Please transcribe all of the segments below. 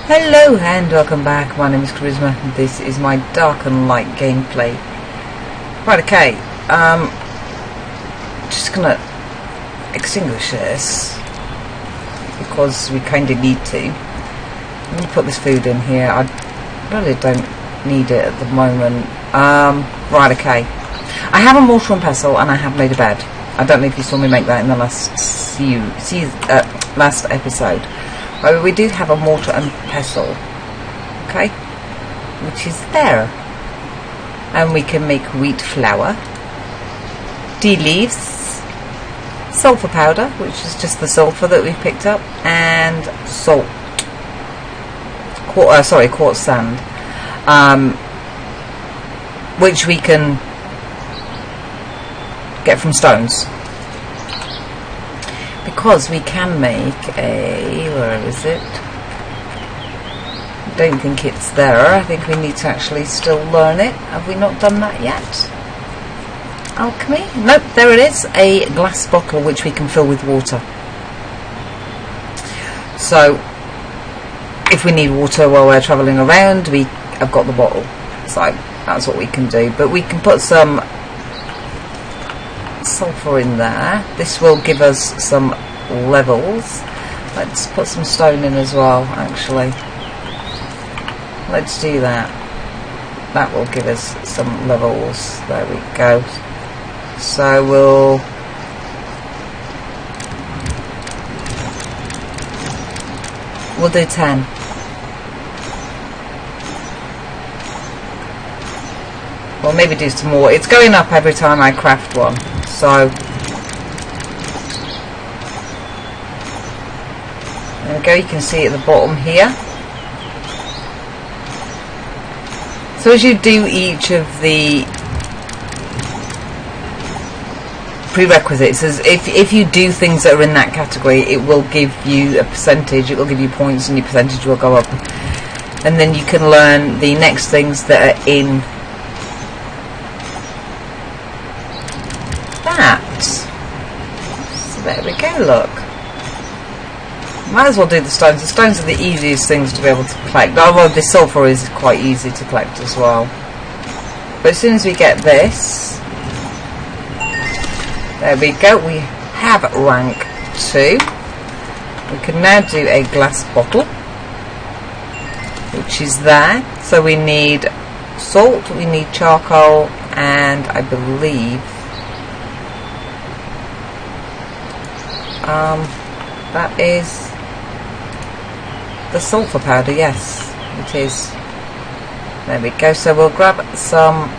Hello and welcome back. My name is Charisma and this is my dark and light gameplay. Right, okay. Just gonna extinguish this because we kinda need to. I'm gonna put this food in here. I really don't need it at the moment. Right, okay. I have a mortar and pestle and I have made a bed. I don't know if you saw me make that in the last episode. But we do have a mortar and pestle, okay, which is there, and we can make wheat flour, tea leaves, sulfur powder, which is just the sulfur that we picked up, and salt, quartz sand, which we can get from stones. Because we can make a... where is it? I don't think it's there. I think we need to actually still learn it. Have we not done that yet? Alchemy? Nope, there it is. A glass bottle which we can fill with water. So, if we need water while we're travelling around, we have got the bottle. So, that's what we can do. But we can put some sulfur in there. This will give us some levels. Let's put some stone in as well, actually. Let's do that. That will give us some levels. There we go. So we'll do 10. Well, maybe do some more. It's going up every time I craft one. So there we go, you can see at the bottom here. So as you do each of the prerequisites, as if you do things that are in that category, it will give you a percentage, it will give you points and your percentage will go up. And then you can learn the next things that are in that. So there we go, look. Might as well do the stones. The stones are the easiest things to be able to collect. Although the sulfur is quite easy to collect as well. But as soon as we get this, there we go, we have rank 2. We can now do a glass bottle, which is there. So we need salt, we need charcoal, and I believe that is the sulfur powder. Yes, it is. There we go. So we'll grab some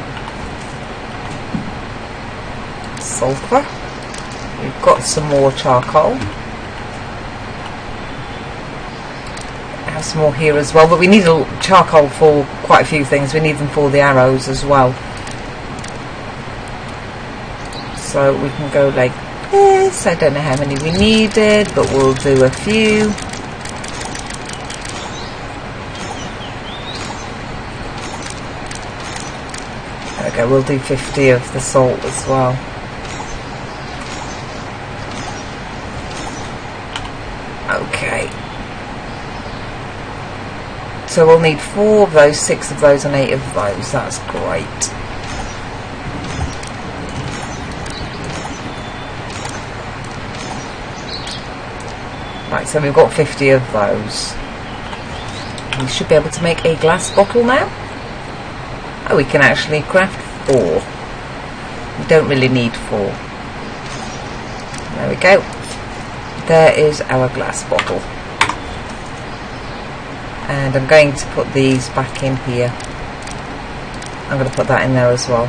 sulfur. We've got some more charcoal. I have some more here as well, but we need charcoal for quite a few things. We need them for the arrows as well. So we can go like this. I don't know how many we needed, but we'll do a few. Okay, we'll do 50 of the salt as well. Okay. So we'll need 4 of those, 6 of those and 8 of those. That's great. Right, so we've got 50 of those. We should be able to make a glass bottle now. Oh, we can actually craft 4. We don't really need 4. There we go. There is our glass bottle. And I'm going to put these back in here. I'm going to put that in there as well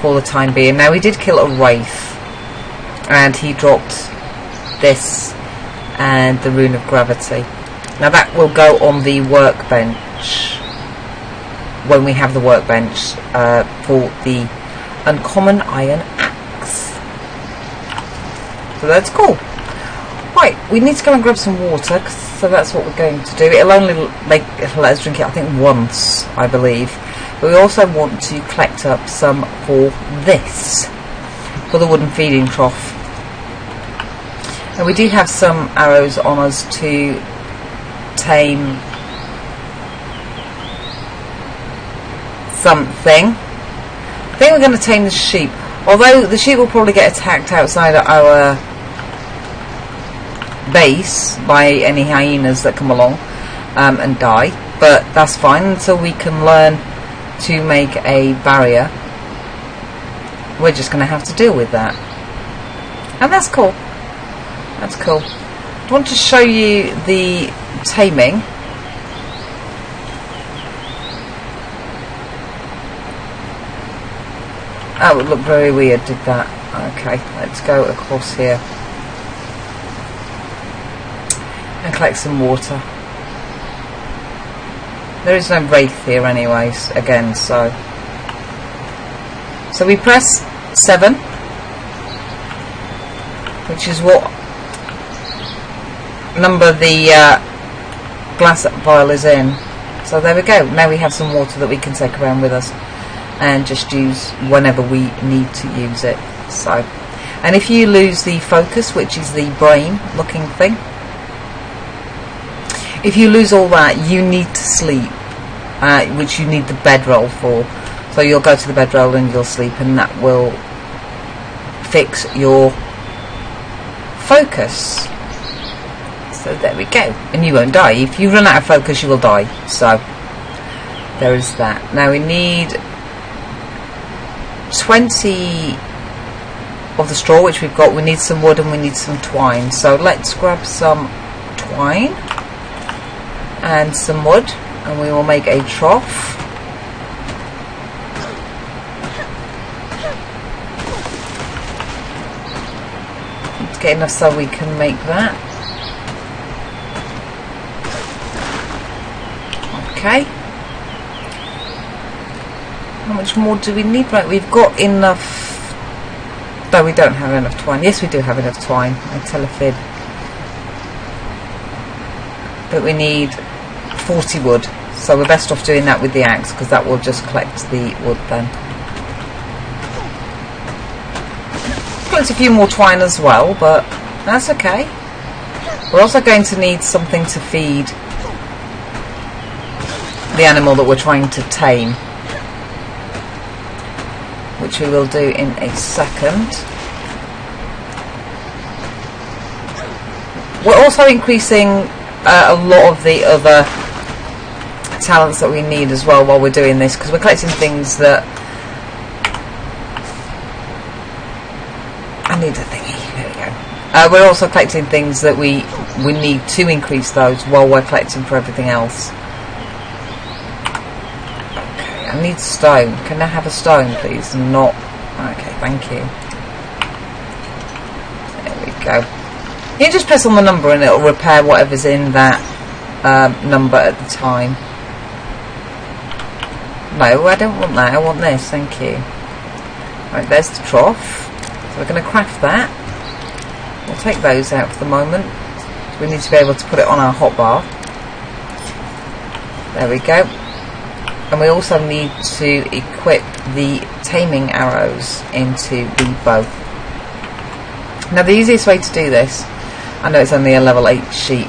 for the time being. Now, we did kill a wraith and he dropped this and the rune of gravity. Now that will go on the workbench when we have the workbench for the uncommon iron axe. So that's cool. Right, we need to go and grab some water, so that's what we're going to do. It'll only let us drink it, I think, once, I believe. But we also want to collect up some for this, for the wooden feeding trough. And we do have some arrows on us to tame something. I think we're going to tame the sheep. Although the sheep will probably get attacked outside our base by any hyenas that come along and die. But that's fine until we can learn to make a barrier. We're just going to have to deal with that. And that's cool. That's cool. I want to show you the taming. Oh, it looked very weird, did that? Okay, let's go across here and collect some water. There is no wraith here anyways, again, so we press 7, which is what number the glass vial is in. So there we go. Now we have some water that we can take around with us and just use whenever we need to use it. So, and if you lose the focus, which is the brain looking thing, if you lose all that, you need to sleep, which you need the bedroll for. So you'll go to the bedroll and you'll sleep, and that will fix your focus. So there we go. And you won't die. If you run out of focus, you will die. So there is that. Now we need 20 of the straw, which we've got. We need some wood and we need some twine. So let's grab some twine and some wood, and we will make a trough. Let's get enough so we can make that. Okay. How much more do we need? Right, we've got enough. No, we don't have enough twine. Yes, we do have enough twine. I tell a fib. But we need 40 wood. So we're best off doing that with the axe, because that will just collect the wood then. Collect a few more twine as well, but that's okay. We're also going to need something to feed the animal that we're trying to tame, which we will do in a second. We're also increasing a lot of the other talents that we need as well while we're doing this, because we're collecting things that I need a thingy. There we go. We're also collecting things that we need to increase those while we're collecting for everything else. I need stone. Can I have a stone, please? Not. Okay, thank you. There we go. You just press on the number and it'll repair whatever's in that number at the time. No, I don't want that. I want this. Thank you. Right, there's the trough. So we're going to craft that. We'll take those out for the moment. So we need to be able to put it on our hotbar. There we go. And we also need to equip the taming arrows into the bow. Now the easiest way to do this, I know it's only a level 8 sheep,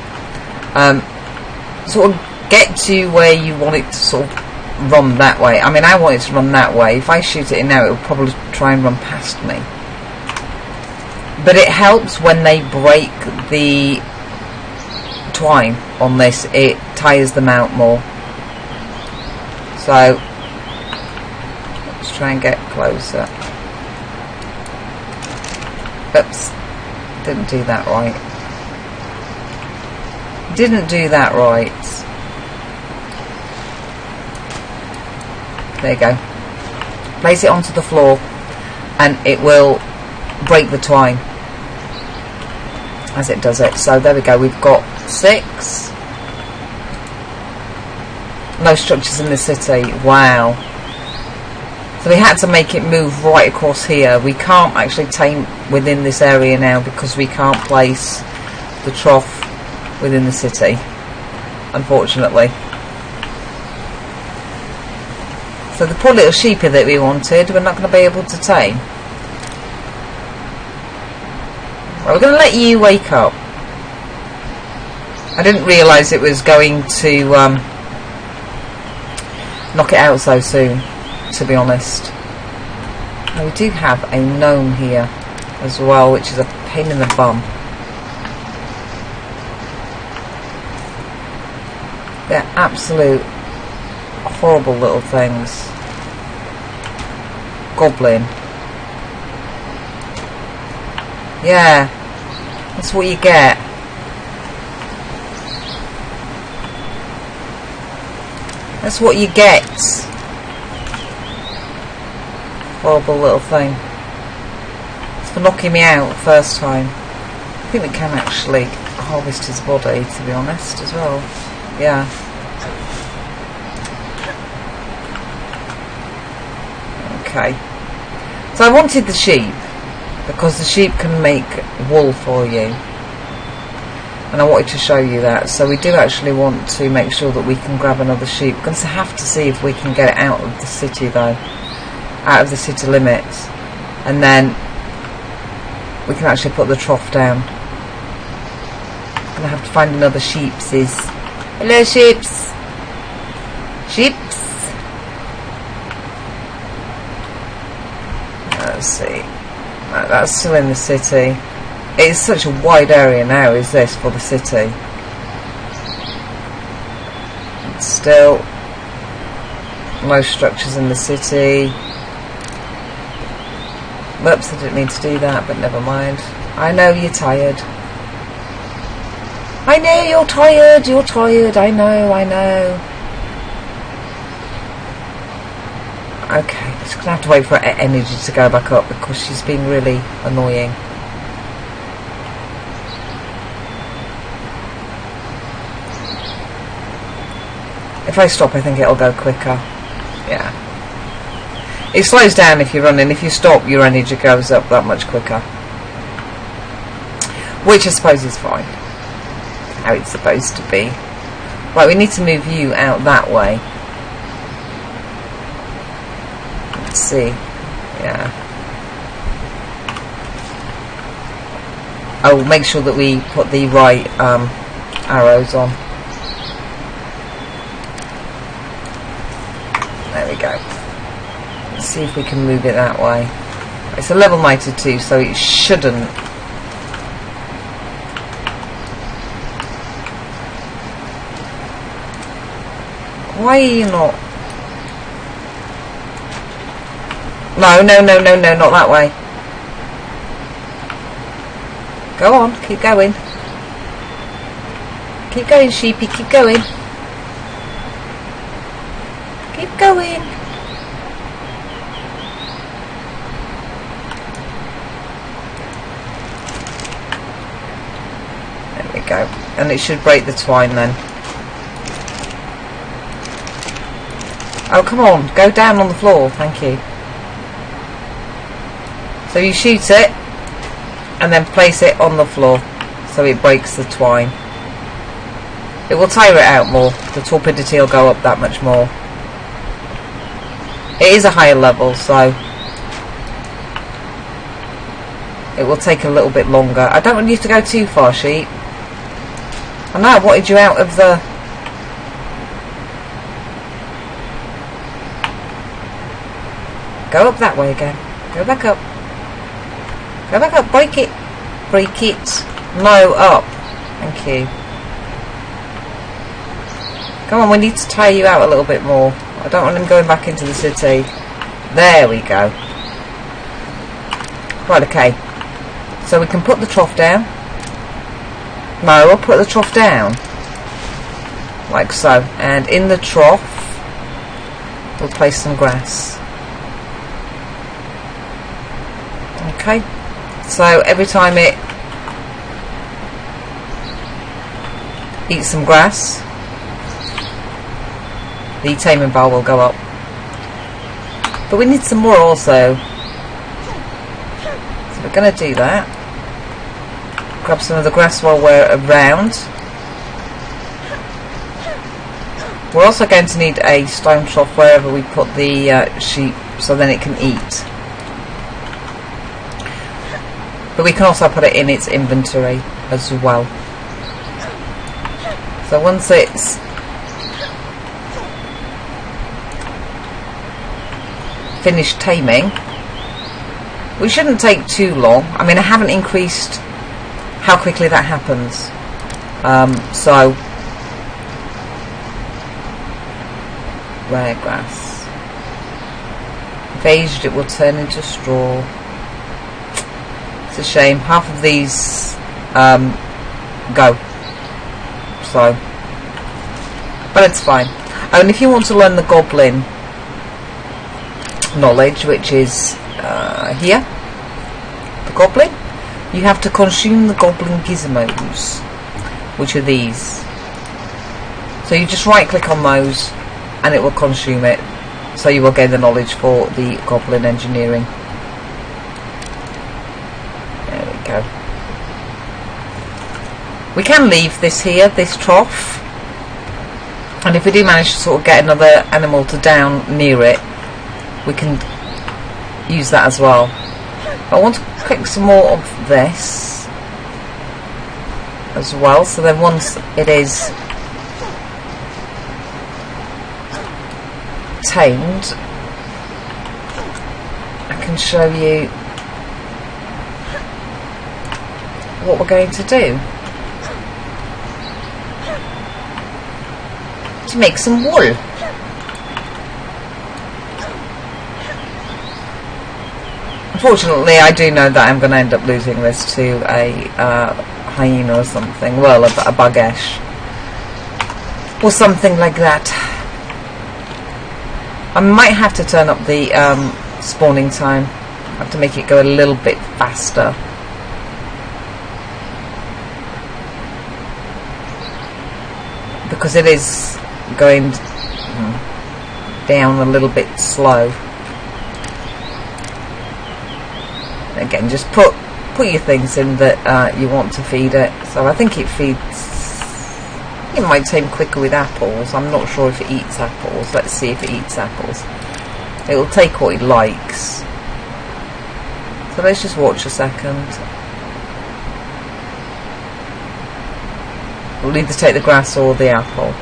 sort of get to where you want it to sort of run that way. I mean, I want it to run that way. If I shoot it in now, it will probably try and run past me. But it helps when they break the twine on this, it tires them out more. So let's try and get closer. Oops, didn't do that right. Didn't do that right. There you go. Place it onto the floor and it will break the twine as it does it. So there we go, we've got 6. No structures in the city. Wow. So we had to make it move right across here. We can't actually tame within this area now because we can't place the trough within the city, unfortunately. So the poor little sheepy that we wanted, we're not going to be able to tame. Well, we're going to let you wake up. I didn't realise it was going to knock it out so soon. to be honest. Now we do have a gnome here as well, which is a pain in the bum. They're absolute horrible little things. Goblin. Yeah, that's what you get. That's what you get. Horrible little thing. It's for knocking me out first time. I think we can actually harvest his body, to be honest, as well. Yeah. Okay. So I wanted the sheep, because the sheep can make wool for you. And I wanted to show you that. So we do actually want to make sure that we can grab another sheep. We're going to have to see if we can get it out of the city though. Out of the city limits. And then we can actually put the trough down. I'm going to have to find another sheepsies. Hello sheeps. Sheeps. Let's see. No, that's still in the city. It's such a wide area now, is this, for the city. It's still most structures in the city. Whoops, I didn't mean to do that, but never mind. I know you're tired. I know you're tired, I know. Okay, just going to have to wait for her energy to go back up because she's been really annoying. If I stop, I think it'll go quicker. Yeah. It slows down if you're running. If you stop, your energy goes up that much quicker. Which I suppose is fine. How it's supposed to be. Right, we need to move you out that way. Let's see. Yeah. Oh, make sure that we put the right arrows on. There we go. Let's see if we can move it that way. It's a level 92, so it shouldn't. Why are you not? No, not that way. Go on, keep going. Keep going, sheepy, keep going. Keep going. There we go. And it should break the twine then. Oh, come on. Go down on the floor. Thank you. So you shoot it and then place it on the floor so it breaks the twine. It will tire it out more. The torpidity will go up that much more. It is a higher level, so it will take a little bit longer. I don't want you to go too far, sheep. I know I wanted you out of the... Go up that way again. Go back up. Go back up. Break it. Break it. No, up. Thank you. Come on, we need to tire you out a little bit more. I don't want him going back into the city. There we go. Right, okay. So we can put the trough down. No, we'll put the trough down. Like so. And in the trough, we'll place some grass. Okay. So every time it eats some grass, the taming bar will go up. But we need some more also. So we're going to do that. Grab some of the grass while we're around. We're also going to need a stone trough wherever we put the sheep, so then it can eat. But we can also put it in its inventory as well. So once it's finished taming, which shouldn't take too long. I mean, I haven't increased how quickly that happens. So, rare grass. If aged, it will turn into straw. It's a shame. Half of these go. So, but it's fine. Oh, and if you want to learn the goblin knowledge, which is here, the goblin, you have to consume the goblin gizmos, which are these. So you just right click on those and it will consume it, so you will gain the knowledge for the goblin engineering. There we go. We can leave this here, this trough, and if we do manage to sort of get another animal to down near it, we can use that as well. I want to cook some more of this as well, so then once it is tamed, I can show you what we're going to do. To make some wool. Unfortunately, I do know that I'm going to end up losing this to a hyena or something. Well, a bugesh or something like that. I might have to turn up the spawning time. I have to make it go a little bit faster. Because it is going down a little bit slow. Again, just put your things in that you want to feed it. So I think it might tame quicker with apples. I'm not sure if it eats apples. Let's see if it eats apples. It will take what it likes. So let's just watch a second. We'll either take the grass or the apple.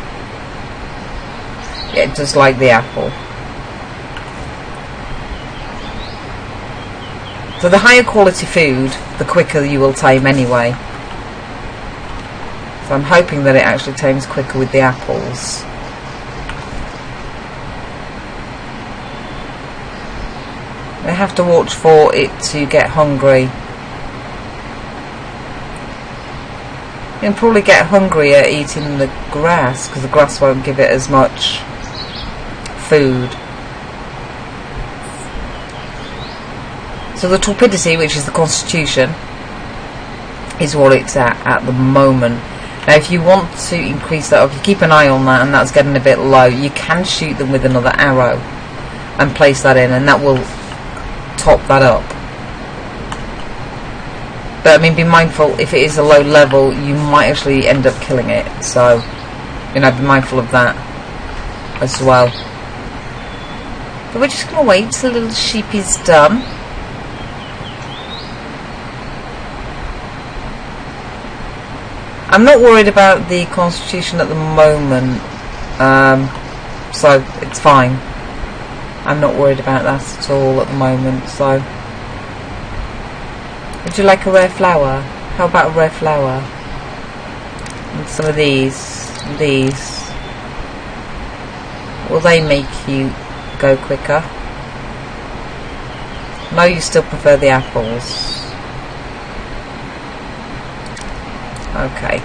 Yeah, it does like the apple. So the higher quality food, the quicker you will tame anyway. So I'm hoping that it actually tames quicker with the apples. I have to watch for it to get hungry. You'll probably get hungrier eating the grass, because the grass won't give it as much food. So the torpidity, which is the constitution, is what it's at the moment. Now if you want to increase that, or if you keep an eye on that and that's getting a bit low, you can shoot them with another arrow and place that in, and that will top that up. But I mean, be mindful, if it is a low level, you might actually end up killing it. So, you know, be mindful of that as well. But we're just going to wait till the little sheepy's done. I'm not worried about the constitution at the moment, so it's fine. I'm not worried about that at all at the moment. So, would you like a rare flower? How about a rare flower? And some of these. Will they make you go quicker? No, you still prefer the apples. Okay.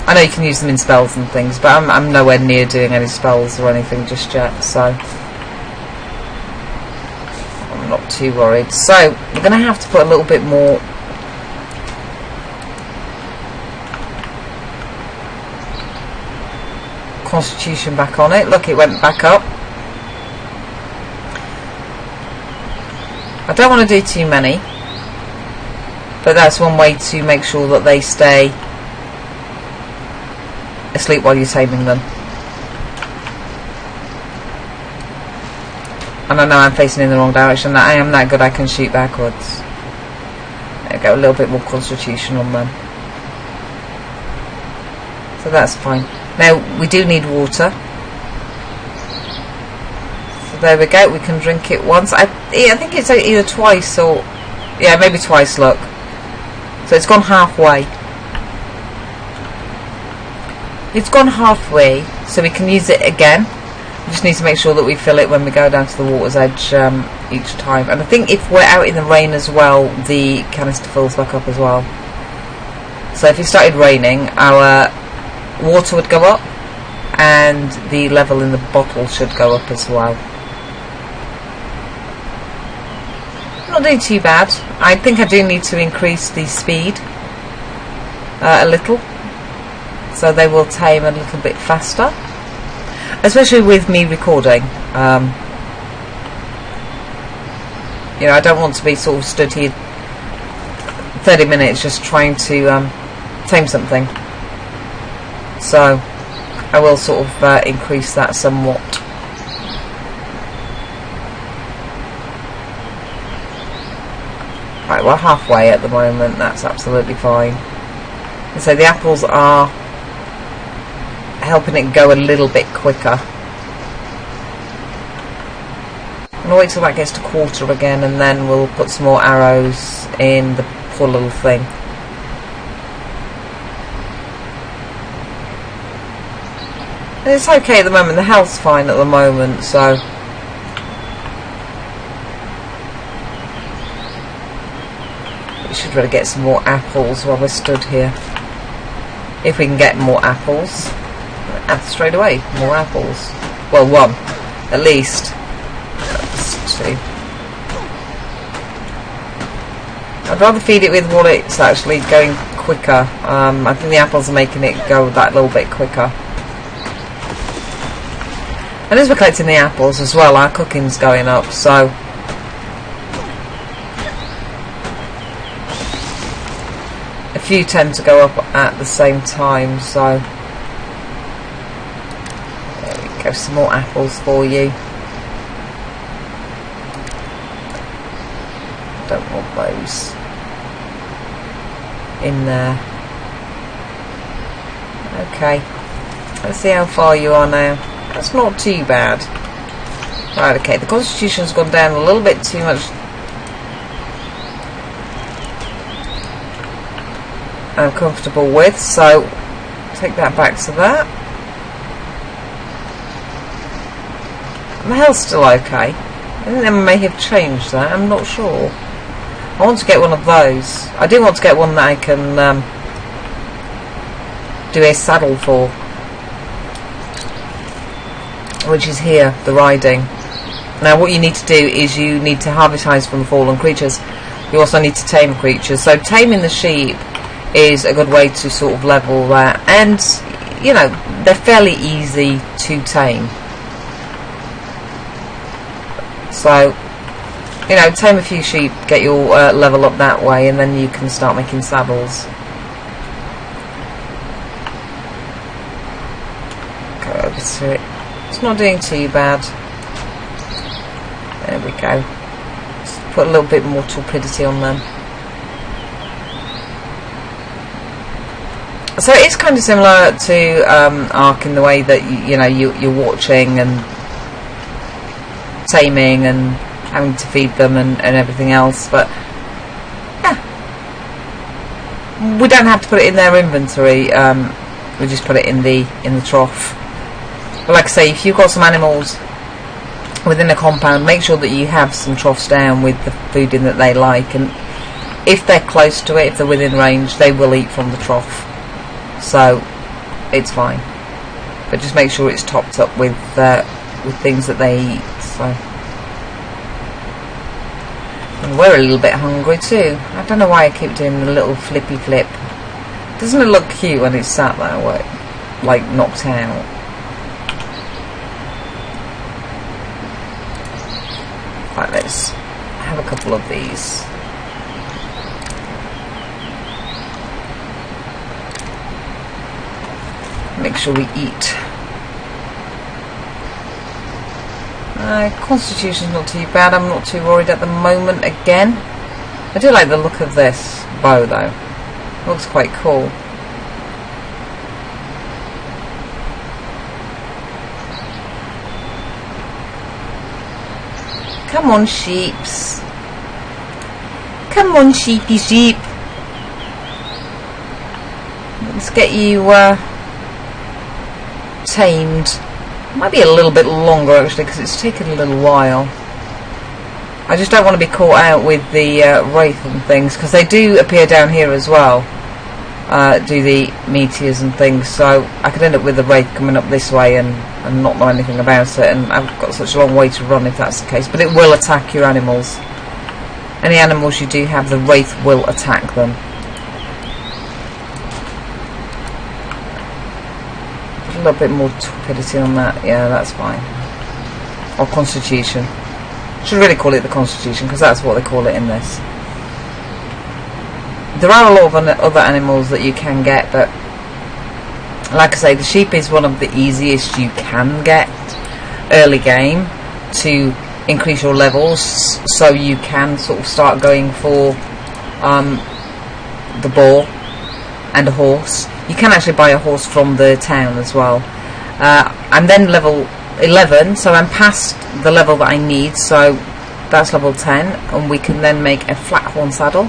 I know you can use them in spells and things, but I'm nowhere near doing any spells or anything just yet, so I'm not too worried. So we're going to have to put a little bit more constitution back on it. Look, it went back up. I don't want to do too many, but that's one way to make sure that they stay asleep while you're taming them. And I know I'm facing in the wrong direction. I am that good, I can shoot backwards. There we go, a little bit more constitution on them. So that's fine. Now, we do need water. So So there we go, we can drink it once. I think it's either twice or... yeah, maybe twice, look. So it's gone halfway. It's gone halfway, so we can use it again. We just need to make sure that we fill it when we go down to the water's edge each time. And I think if we're out in the rain as well, the canister fills back up as well. So if it started raining, our water would go up, and the level in the bottle should go up as well. Not doing too bad. I think I do need to increase the speed a little, so they will tame a little bit faster, especially with me recording. You know, I don't want to be sort of stood here 30 minutes just trying to tame something, so I will sort of increase that somewhat. Right, we're halfway at the moment, that's absolutely fine. And so the apples are helping it go a little bit quicker. I'm going to wait till that gets to quarter again, and then we'll put some more arrows in the poor little thing. It's okay at the moment, the health's fine at the moment, so we should really get some more apples while we're stood here. If we can get more apples. Straight away, more apples. Well, one, at least. That's two. I'd rather feed it with what it's actually going quicker. I think the apples are making it go that little bit quicker. And as we're collecting the apples as well, our cooking's going up, so a few tend to go up at the same time, so there we go, some more apples for you. Don't want those in there. Okay, let's see how far you are now. That's not too bad. Right, okay, the constitution's gone down a little bit too much. I'm comfortable with, so take that back to that. My health's still okay. I think they may have changed that, I'm not sure. I want to get one of those. I do want to get one that I can do a saddle for, which is here, the riding. Now what you need to do is you need to harvest from fallen creatures. You also need to tame creatures. So taming the sheep is a good way to sort of level that, and you know, they're fairly easy to tame. So, you know, tame a few sheep, get your level up that way, and then you can start making saddles. Go over to it. It's not doing too bad. There we go. Just put a little bit more torpidity on them. So it's kind of similar to Ark in the way that you know you're watching and taming and having to feed them and everything else, but yeah, we don't have to put it in their inventory. We just put it in the trough. But like I say, if you've got some animals within a compound, make sure that you have some troughs down with the food in that they like, and if they're close to it, if they're within range, they will eat from the trough, so it's fine. But just make sure it's topped up with things that they eat. So, and we're a little bit hungry too. I don't know why I keep doing the little flippy flip. Doesn't it look cute when it's sat that way, like knocked out? Right, let's have a couple of these. Make sure we eat. Constitution's not too bad. I'm not too worried at the moment again. I do like the look of this bow though. It looks quite cool. Come on, sheeps. Come on, sheepy sheep. Let's get you tamed. Might be a little bit longer actually because it's taken a little while. I just don't want to be caught out with the wraith and things because they do appear down here as well. Do the meteors and things, so I could end up with the wraith coming up this way and not know anything about it, and I've got such a long way to run if that's the case. But it will attack your animals. Any animals you do have, the wraith will attack them. A little bit more torpidity on that, yeah, that's fine. Or constitution. Should really call it the constitution because that's what they call it in this. There are a lot of other animals that you can get, but like I say, the sheep is one of the easiest you can get early game to increase your levels, so you can sort of start going for the boar and a horse. You can actually buy a horse from the town as well. I'm then level 11, so I'm past the level that I need, so that's level 10, and we can then make a flathorn saddle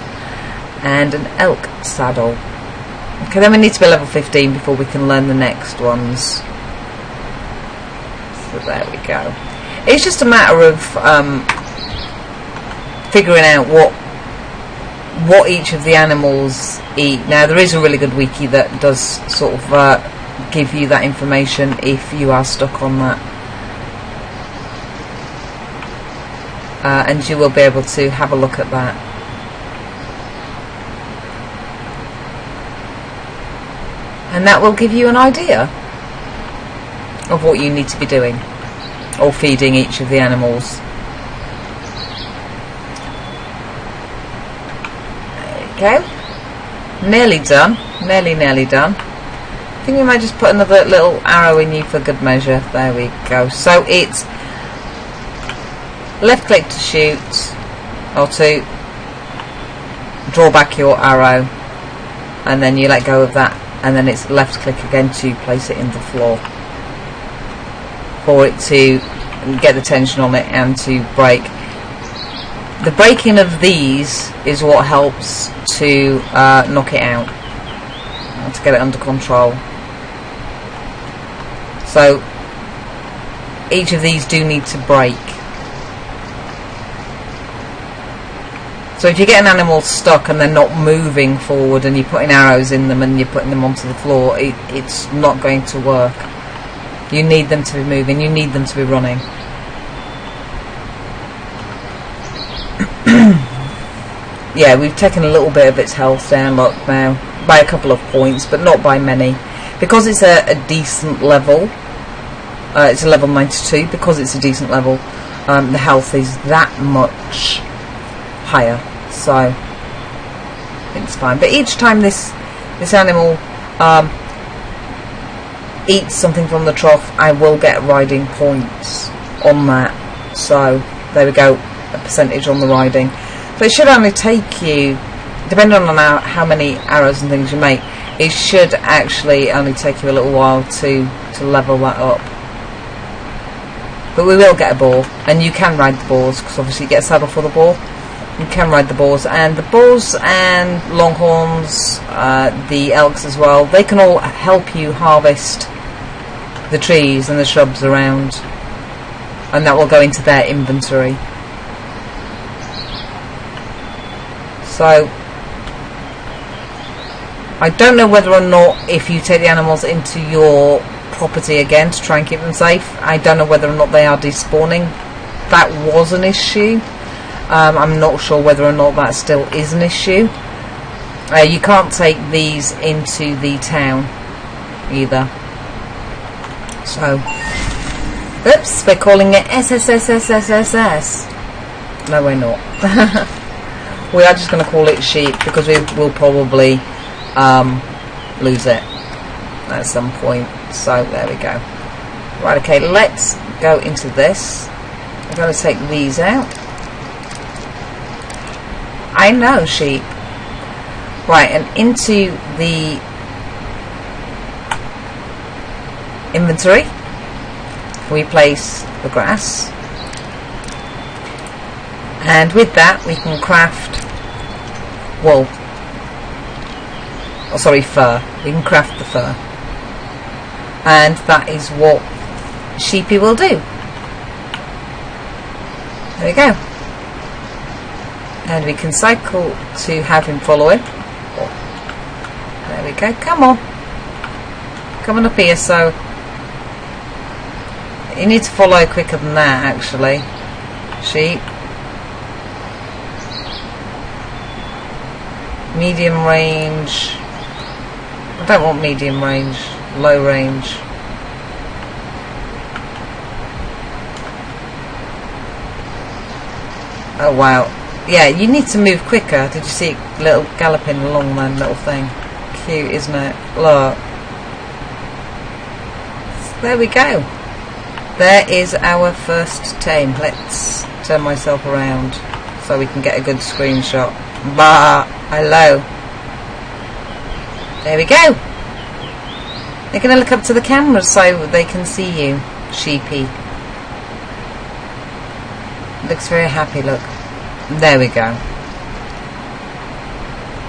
and an elk saddle. Okay, then we need to be level 15 before we can learn the next ones. So there we go. It's just a matter of figuring out what each of the animals eat. Now there is a really good wiki that does sort of give you that information if you are stuck on that. And you will be able to have a look at that. And that will give you an idea of what you need to be doing or feeding each of the animals. There we go. Nearly done. Nearly done. I think we might just put another little arrow in you for good measure. There we go. So it's left click to shoot, or to draw back your arrow, and then you let go of that, and then it's left click again to place it in the floor for it to get the tension on it and to break. The breaking of these is what helps to knock it out, to get it under control. So each of these do need to break. So if you get an animal stuck and they're not moving forward and you're putting arrows in them and you're putting them onto the floor, it's not going to work. You need them to be moving, you need them to be running. Yeah, we've taken a little bit of its health down, look, now, by a couple of points, but not by many. Because it's a decent level, it's a level 92, because it's a decent level, the health is that much higher, so I think it's fine. But each time this animal eats something from the trough, I will get riding points on that. So there we go, a percentage on the riding. So it should only take you, depending on how many arrows and things you make, it should actually only take you a little while to level that up. But we will get a boar, and you can ride the boars, because obviously you get a saddle for the boar. You can ride the boars, and the boars and longhorns, the elks as well, they can all help you harvest the trees and the shrubs around, and that will go into their inventory. So I don't know whether or not, if you take the animals into your property again to try and keep them safe, I don't know whether or not they are despawning. That was an issue. I'm not sure whether or not that still is an issue. You can't take these into the town either. So, oops, we're calling it SSSSSSS. No, we're not. We are just going to call it sheep, because we will probably lose it at some point. So there we go. Right, okay, let's go into this. I'm going to take these out. I know, sheep. Right, and into the inventory we place the grass. And with that we can craft wool. Oh, sorry, fur. We can craft the fur. And that is what Sheepy will do. There we go. And we can cycle to have him follow him. There we go. Come on. Come on up here. So you need to follow quicker than that, actually. Sheep. Medium range. I don't want medium range. Low range. Oh wow. Yeah, you need to move quicker. Did you see it little galloping along that little thing? Cute, isn't it? Look. There we go. There is our first tame. Let's turn myself around so we can get a good screenshot. Bah! Hello. There we go. They're going to look up to the camera so they can see you, Sheepy. Looks very happy, look. There we go.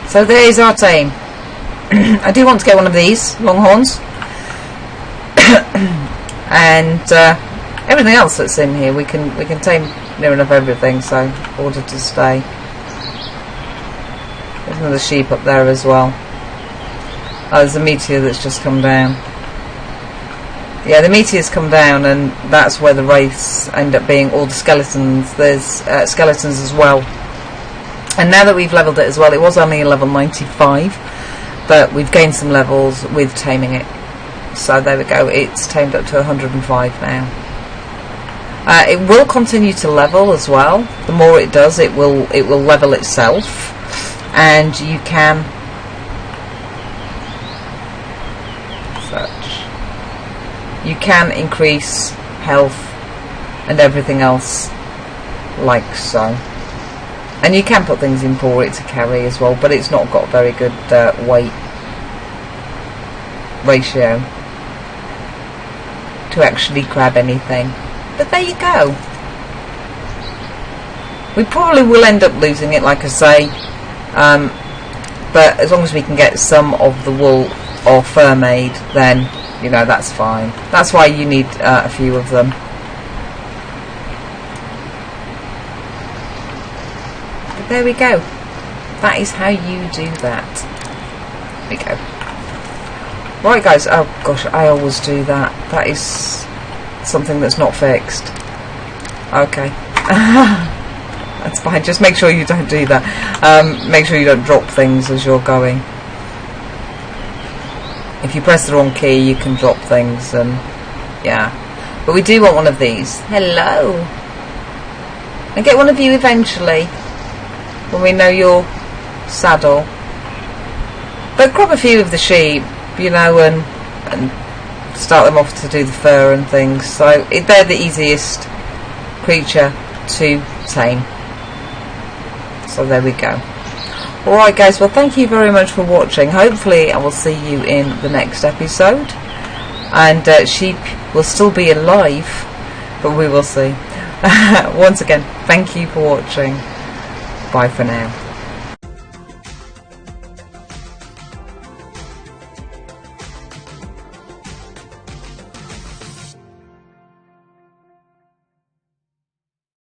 So there is our tame. I do want to get one of these longhorns. And everything else that's in here we can tame near enough everything, so in order to stay. There's another sheep up there as well. Oh, there's a meteor that's just come down. Yeah, the meteors come down, and that's where the wraiths end up being, all the skeletons. There's skeletons as well. And now that we've leveled it as well, it was only a level 95, but we've gained some levels with taming it. So there we go, it's tamed up to 105 now. It will continue to level as well. The more it does, it will level itself, and you can you can increase health and everything else like so. And you can put things in for it to carry as well, but it's not got very good weight ratio to actually grab anything. But there you go. We probably will end up losing it, like I say, but as long as we can get some of the wool or fur made, then you know that's fine. That's why you need a few of them. But there we go. That is how you do that. There we go. Right guys, oh gosh, I always do that. That is something that's not fixed. Okay. That's fine, just make sure you don't do that. Make sure you don't drop things as you're going. If you press the wrong key, you can drop things, and yeah. But we do want one of these. Hello. And get one of you eventually, when we know your saddle. But grab a few of the sheep, you know, and start them off to do the fur and things. So they're the easiest creature to tame. So there we go. Alright guys, well thank you very much for watching. Hopefully I will see you in the next episode. And sheep will still be alive, but we will see. Once again, thank you for watching. Bye for now.